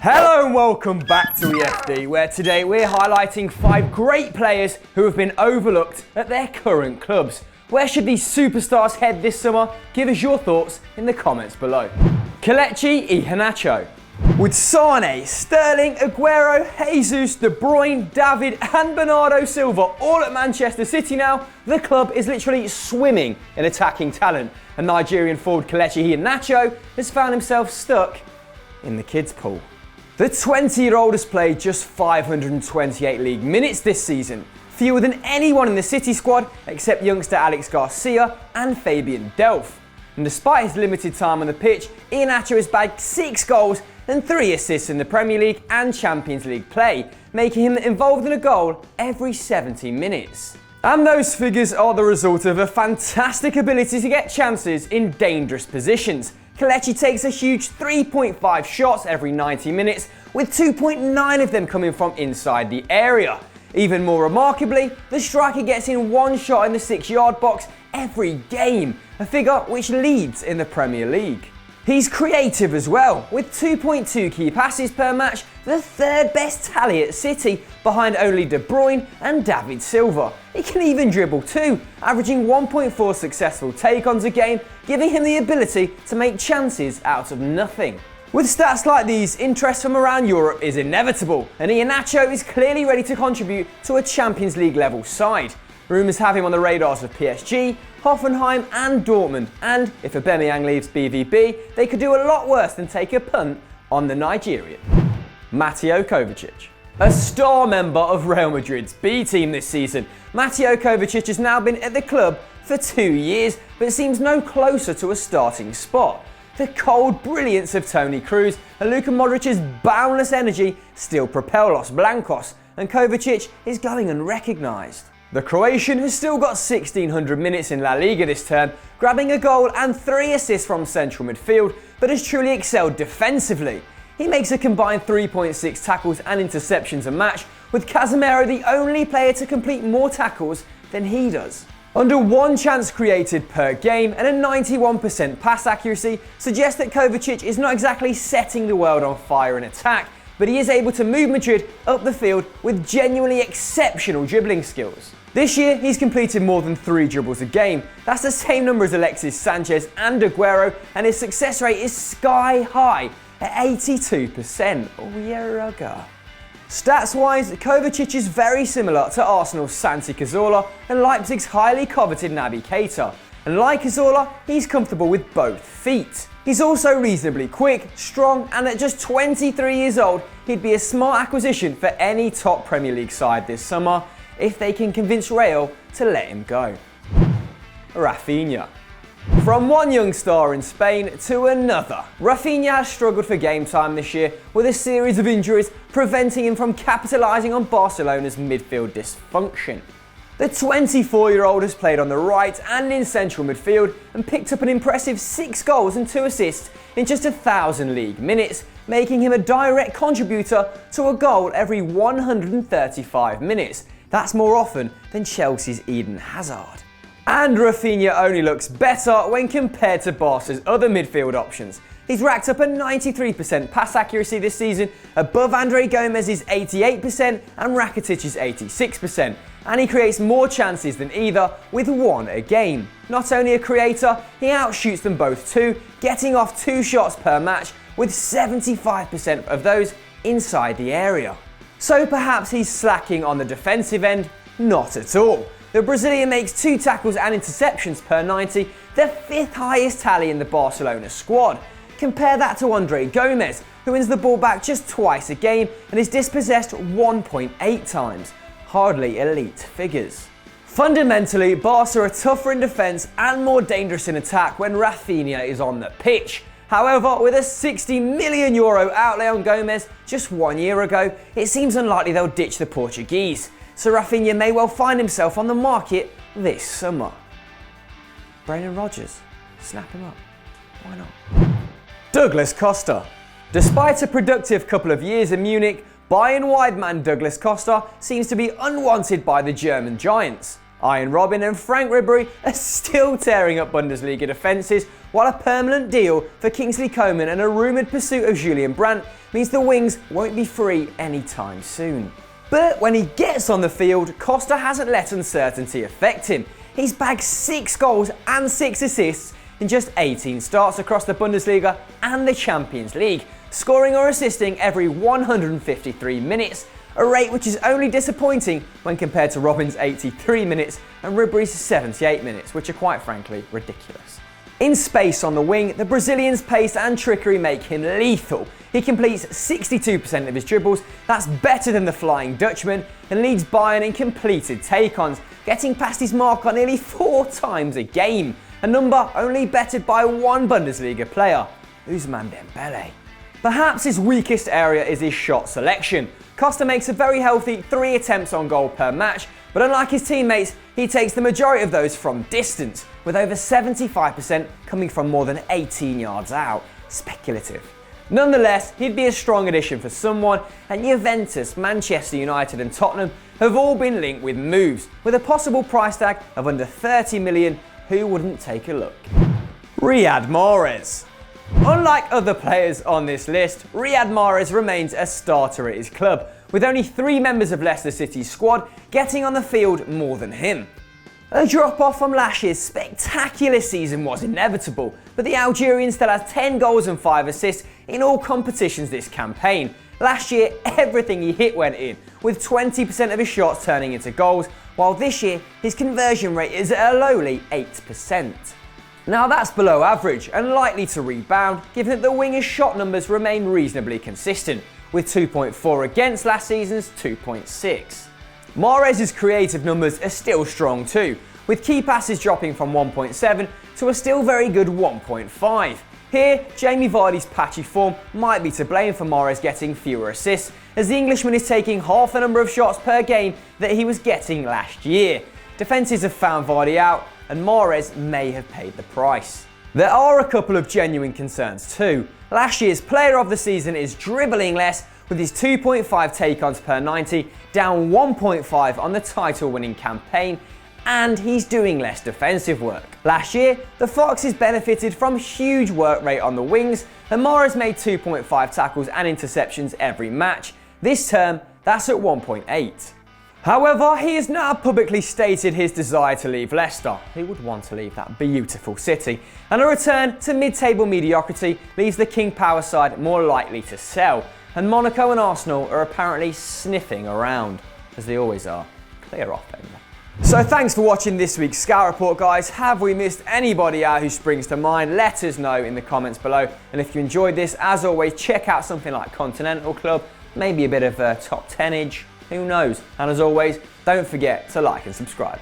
Hello and welcome back to EFD, where today we're highlighting 5 great players who have been overlooked at their current clubs. Where should these superstars head this summer? Give us your thoughts in the comments below. Kelechi Iheanacho. With Sane, Sterling, Aguero, Jesus, De Bruyne, David and Bernardo Silva all at Manchester City now, the club is literally swimming in attacking talent. And Nigerian forward Kelechi Iheanacho has found himself stuck in the kids' pool. The 20-year-old has played just 528 league minutes this season, fewer than anyone in the City squad except youngster Alex Garcia and Fabian Delph. And despite his limited time on the pitch, Iheanacho has bagged 6 goals and 3 assists in the Premier League and Champions League play, making him involved in a goal every 70 minutes. And those figures are the result of a fantastic ability to get chances in dangerous positions. Kelechi takes a huge 3.5 shots every 90 minutes, with 2.9 of them coming from inside the area. Even more remarkably, the striker gets in 1 shot in the 6-yard box every game, a figure which leads in the Premier League. He's creative as well, with 2.2 key passes per match, the 3rd best tally at City, behind only De Bruyne and David Silva. He can even dribble too, averaging 1.4 successful take-ons a game, giving him the ability to make chances out of nothing. With stats like these, interest from around Europe is inevitable, and Iheanacho is clearly ready to contribute to a Champions League level side. Rumours have him on the radars of PSG, Hoffenheim and Dortmund, and if Aubameyang leaves BVB, they could do a lot worse than take a punt on the Nigerian. Mateo Kovacic. A star member of Real Madrid's B team this season, Mateo Kovacic has now been at the club for 2 years, but seems no closer to a starting spot. The cold brilliance of Toni Kroos and Luka Modric's boundless energy still propel Los Blancos, and Kovacic is going unrecognised. The Croatian has still got 1,600 minutes in La Liga this term, grabbing a goal and 3 assists from central midfield, but has truly excelled defensively. He makes a combined 3.6 tackles and interceptions a match, with Casemiro the only player to complete more tackles than he does. Under 1 chance created per game and a 91% pass accuracy suggests that Kovacic is not exactly setting the world on fire in attack, but he is able to move Madrid up the field with genuinely exceptional dribbling skills. This year, he's completed more than 3 dribbles a game. That's the same number as Alexis Sanchez and Aguero, and his success rate is sky high at 82%. Oh yeah, rugger. Stats-wise, Kovacic is very similar to Arsenal's Santi Cazorla and Leipzig's highly coveted Naby Keita. And like Cazorla, he's comfortable with both feet. He's also reasonably quick, strong, and at just 23 years old, he'd be a smart acquisition for any top Premier League side this summer, if they can convince Real to let him go. Rafinha. From one young star in Spain to another, Rafinha has struggled for game time this year, with a series of injuries preventing him from capitalising on Barcelona's midfield dysfunction. The 24-year-old has played on the right and in central midfield and picked up an impressive 6 goals and 2 assists in just 1,000 league minutes, making him a direct contributor to a goal every 135 minutes. That's more often than Chelsea's Eden Hazard. And Rafinha only looks better when compared to Barca's other midfield options. He's racked up a 93% pass accuracy this season, above Andre Gomez's 88% and Rakitic's 86%. And he creates more chances than either, with 1 a game. Not only a creator, he outshoots them both too, getting off 2 shots per match, with 75% of those inside the area. So perhaps he's slacking on the defensive end? Not at all. The Brazilian makes 2 tackles and interceptions per 90, the 5th highest tally in the Barcelona squad. Compare that to Andre Gomez, who wins the ball back just twice a game and is dispossessed 1.8 times. Hardly elite figures. Fundamentally, Barca are tougher in defence and more dangerous in attack when Rafinha is on the pitch. However, with a €60 million outlay on Gomez just 1 year ago, it seems unlikely they'll ditch the Portuguese. So Rafinha may well find himself on the market this summer. Brendan Rodgers, snap him up. Why not? Douglas Costa. Despite a productive couple of years in Munich, Bayern wide man Douglas Costa seems to be unwanted by the German giants. Arjen Robben and Frank Ribery are still tearing up Bundesliga defences, while a permanent deal for Kingsley Coman and a rumoured pursuit of Julian Brandt means the wings won't be free anytime soon. But when he gets on the field, Costa hasn't let uncertainty affect him. He's bagged 6 goals and 6 assists in just 18 starts across the Bundesliga and the Champions League, scoring or assisting every 153 minutes, a rate which is only disappointing when compared to Robben's 83 minutes and Ribery's 78 minutes, which are quite frankly ridiculous. In space on the wing, the Brazilian's pace and trickery make him lethal. He completes 62% of his dribbles, that's better than the Flying Dutchman, and leads Bayern in completed take-ons, getting past his mark on nearly 4 times a game, a number only bettered by one Bundesliga player, Ousmane Dembele. Perhaps his weakest area is his shot selection. Costa makes a very healthy 3 attempts on goal per match, but unlike his teammates, he takes the majority of those from distance, with over 75% coming from more than 18 yards out. Speculative. Nonetheless, he'd be a strong addition for someone, and Juventus, Manchester United and Tottenham have all been linked with moves, with a possible price tag of under 30 million. Who wouldn't take a look? Riyad Mahrez. Unlike other players on this list, Riyad Mahrez remains a starter at his club, with only 3 members of Leicester City's squad getting on the field more than him. A drop-off from last year's spectacular season was inevitable, but the Algerian still has 10 goals and 5 assists in all competitions this campaign. Last year, everything he hit went in, with 20% of his shots turning into goals, while this year, his conversion rate is at a lowly 8%. Now that's below average and likely to rebound, given that the winger's shot numbers remain reasonably consistent, with 2.4 against last season's 2.6. Mahrez's creative numbers are still strong too, with key passes dropping from 1.7 to a still very good 1.5. Here, Jamie Vardy's patchy form might be to blame for Mahrez getting fewer assists, as the Englishman is taking half the number of shots per game that he was getting last year. Defences have found Vardy out, and Mahrez may have paid the price. There are a couple of genuine concerns too. Last year's player of the season is dribbling less, with his 2.5 take-ons per 90 down 1.5 on the title-winning campaign, and he's doing less defensive work. Last year, the Foxes benefited from huge work rate on the wings, and Mahrez made 2.5 tackles and interceptions every match. This term, that's at 1.8. However, he has now publicly stated his desire to leave Leicester. Who would want to leave that beautiful city? And a return to mid-table mediocrity leaves the King Power side more likely to sell. And Monaco and Arsenal are apparently sniffing around, as they always are. Clear off, Wenger. So thanks for watching this week's Scout Report, guys. Have we missed anybody out who springs to mind? Let us know in the comments below. And if you enjoyed this, as always, check out something like Continental Club, maybe a bit of top 10-age. Who knows? And as always, don't forget to like and subscribe.